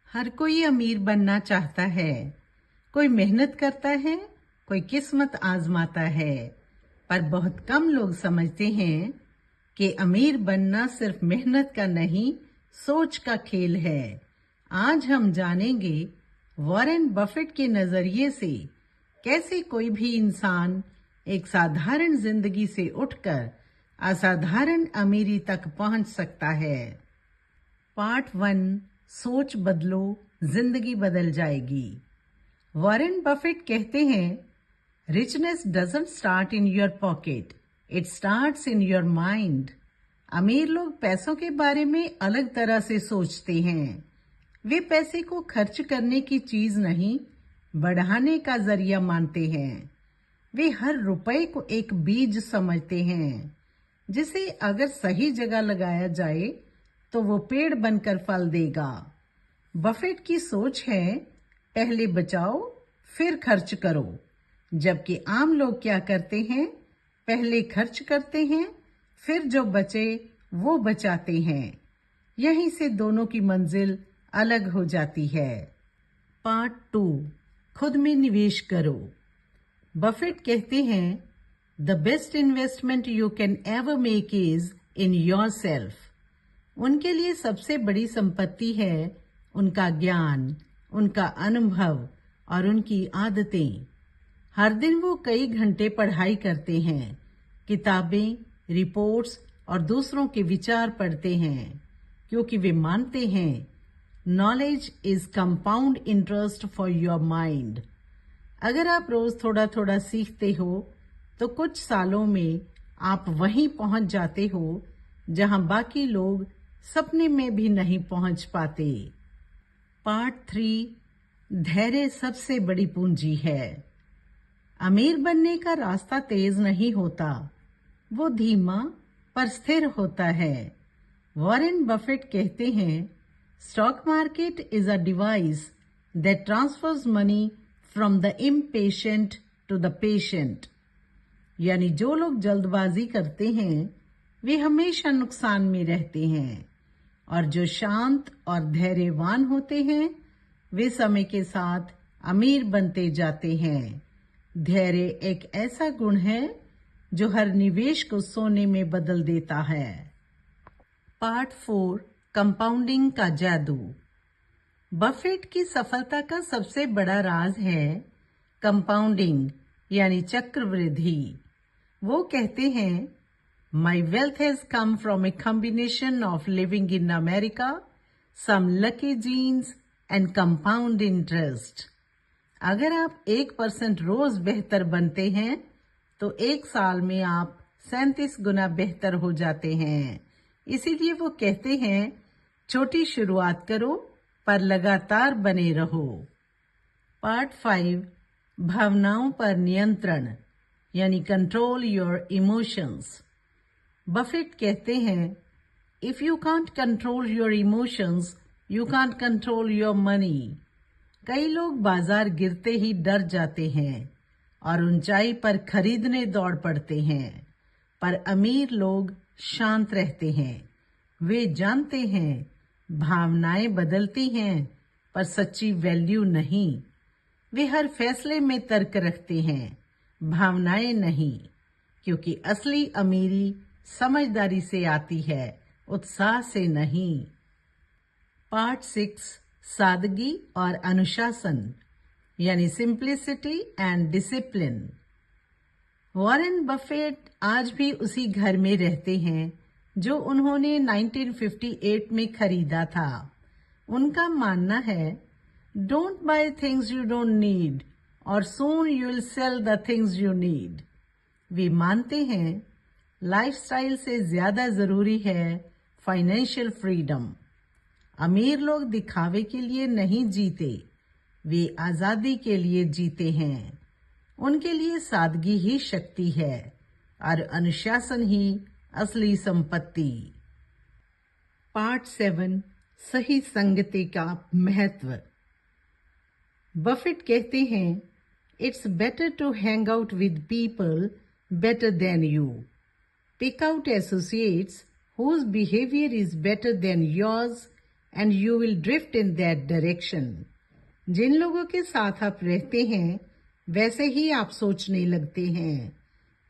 हर कोई अमीर बनना चाहता है। कोई मेहनत करता है, कोई किस्मत आजमाता है, पर बहुत कम लोग समझते हैं कि अमीर बनना सिर्फ मेहनत का नहीं, सोच का खेल है। आज हम जानेंगे वॉरेन बफेट के नजरिए से कैसे कोई भी इंसान एक साधारण जिंदगी से उठकर असाधारण अमीरी तक पहुंच सकता है। पार्ट 1, सोच बदलो, जिंदगी बदल जाएगी। वॉरेन बफेट कहते हैं, richness doesn't start in your pocket, it starts in your mind. अमीर लोग पैसों के बारे में अलग तरह से सोचते हैं। वे पैसे को खर्च करने की चीज नहीं, बढ़ाने का जरिया मानते हैं। वे हर रुपए को एक बीज समझते हैं, जिसे अगर सही जगह लगाया जाए तो वो पेड़ बनकर फल देगा। बफेट की सोच है, पहले बचाओ फिर खर्च करो, जबकि आम लोग क्या करते हैं, पहले खर्च करते हैं फिर जो बचे वो बचाते हैं। यहीं से दोनों की मंजिल अलग हो जाती है। पार्ट 2, खुद में निवेश करो। बफेट कहते हैं, the best investment you can ever make is in your self. उनके लिए सबसे बड़ी संपत्ति है उनका ज्ञान, उनका अनुभव और उनकी आदतें। हर दिन वो कई घंटे पढ़ाई करते हैं, किताबें, रिपोर्ट्स और दूसरों के विचार पढ़ते हैं, क्योंकि वे मानते हैं knowledge is compound interest for your mind. अगर आप रोज थोड़ा थोड़ा सीखते हो तो कुछ सालों में आप वहीं पहुंच जाते हो जहां बाकी लोग सपने में भी नहीं पहुंच पाते। पार्ट 3, धैर्य सबसे बड़ी पूंजी है। अमीर बनने का रास्ता तेज नहीं होता, वो धीमा पर स्थिर होता है। वॉरेन बफेट कहते हैं, stock market is a device that transfers money from the impatient to the patient. यानी जो लोग जल्दबाजी करते हैं वे हमेशा नुकसान में रहते हैं, और जो शांत और धैर्यवान होते हैं वे समय के साथ अमीर बनते जाते हैं। धैर्य एक ऐसा गुण है जो हर निवेश को सोने में बदल देता है। पार्ट 4, कंपाउंडिंग का जादू। बफेट की सफलता का सबसे बड़ा राज है कंपाउंडिंग, यानी चक्रवृद्धि। वो कहते हैं, my wealth has come from a combination of living in America, some lucky genes and compound interest. अगर आप 1% रोज बेहतर बनते हैं तो 1 साल में आप 37 गुना बेहतर हो जाते हैं। इसीलिए वो कहते हैं, छोटी शुरुआत करो पर लगातार बने रहो। पार्ट 5, भावनाओं पर नियंत्रण, यानी कंट्रोल योर इमोशंस। बफेट कहते हैं, if you can't control your emotions you can't control your money. कई लोग बाजार गिरते ही डर जाते हैं और ऊंचाई पर खरीदने दौड़ पड़ते हैं, पर अमीर लोग शांत रहते हैं। वे जानते हैं भावनाएं बदलती हैं पर सच्ची वैल्यू नहीं। वे हर फैसले में तर्क रखते हैं, भावनाएं नहीं, क्योंकि असली अमीरी समझदारी से आती है, उत्साह से नहीं। पार्ट 6, सादगी और अनुशासन, यानी simplicity and discipline. Warren Buffett आज भी उसी घर में रहते हैं जो उन्होंने 1958 में खरीदा था। उनका मानना है, don't buy things you don't need और soon you will sell the things you need. वे मानते हैं लाइफस्टाइल से ज्यादा जरूरी है फाइनेंशियल फ्रीडम। अमीर लोग दिखावे के लिए नहीं जीते, वे आजादी के लिए जीते हैं। उनके लिए सादगी ही शक्ति है और अनुशासन ही असली संपत्ति। पार्ट 7, सही संगति का महत्व। बफेट कहते हैं, it's better to hang out with people better than you. Pick out associates whose behavior is better than yours and you will drift in that direction. जिन लोगों के साथ आप रहते हैं वैसे ही आप सोचने लगते हैं।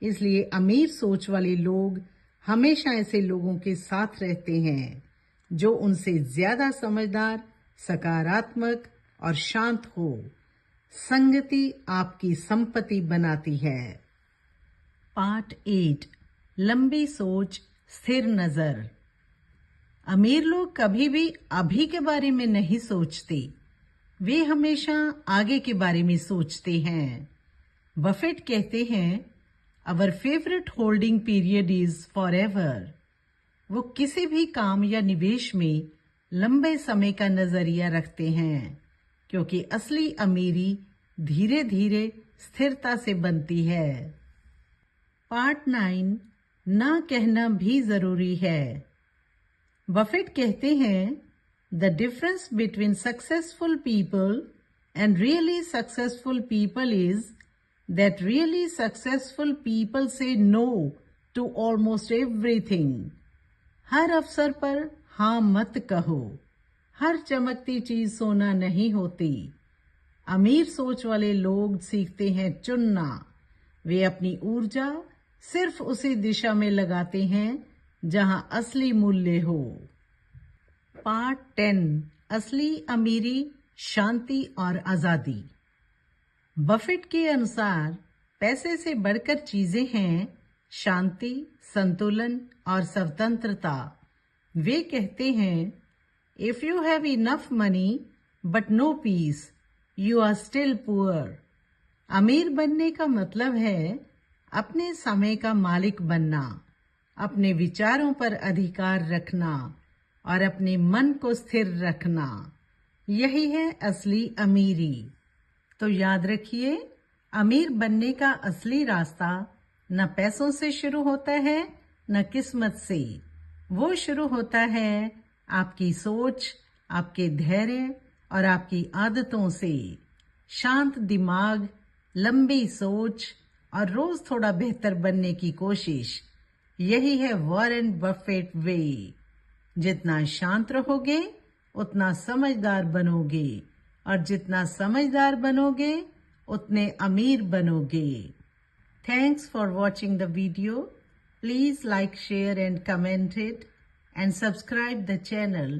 इसलिए अमीर सोच वाले लोग हमेशा ऐसे लोगों के साथ रहते हैं जो उनसे ज्यादा समझदार, सकारात्मक और शांत हो। संगति आपकी संपत्ति बनाती है। पार्ट 8, लंबी सोच, स्थिर नजर। अमीर लोग कभी भी अभी के बारे में नहीं सोचते, वे हमेशा आगे के बारे में सोचते हैं। बफेट कहते हैं, our favourite holding period is forever. वो किसी भी काम या निवेश में लंबे समय का नजरिया रखते हैं, क्योंकि असली अमीरी धीरे धीरे स्थिरता से बनती है। पार्ट 9, ना कहना भी जरूरी है। बफेट कहते हैं, the difference between successful people and really successful people is that really successful people से नो टू ऑलमोस्ट एवरीथिंग। हर अवसर पर हाँ मत कहो। हर चमकती चीज सोना नहीं होती। अमीर सोच वाले लोग सीखते हैं चुनना। वे अपनी ऊर्जा सिर्फ उसी दिशा में लगाते हैं जहां असली मूल्य हो। पार्ट 10, असली अमीरी, शांति और आजादी। बफेट के अनुसार पैसे से बढ़कर चीजें हैं शांति, संतुलन और स्वतंत्रता। वे कहते हैं, if you have enough money but no peace, you are still poor. अमीर बनने का मतलब है अपने समय का मालिक बनना, अपने विचारों पर अधिकार रखना और अपने मन को स्थिर रखना। यही है असली अमीरी। तो याद रखिए, अमीर बनने का असली रास्ता न पैसों से शुरू होता है न किस्मत से। वो शुरू होता है आपकी सोच, आपके धैर्य और आपकी आदतों से। शांत दिमाग, लंबी सोच और रोज थोड़ा बेहतर बनने की कोशिश, यही है वॉरेन बफेट वे। जितना शांत रहोगे उतना समझदार बनोगे, और जितना समझदार बनोगे उतने अमीर बनोगे। Thanks for watching the video. Please like, share and comment it and subscribe the channel.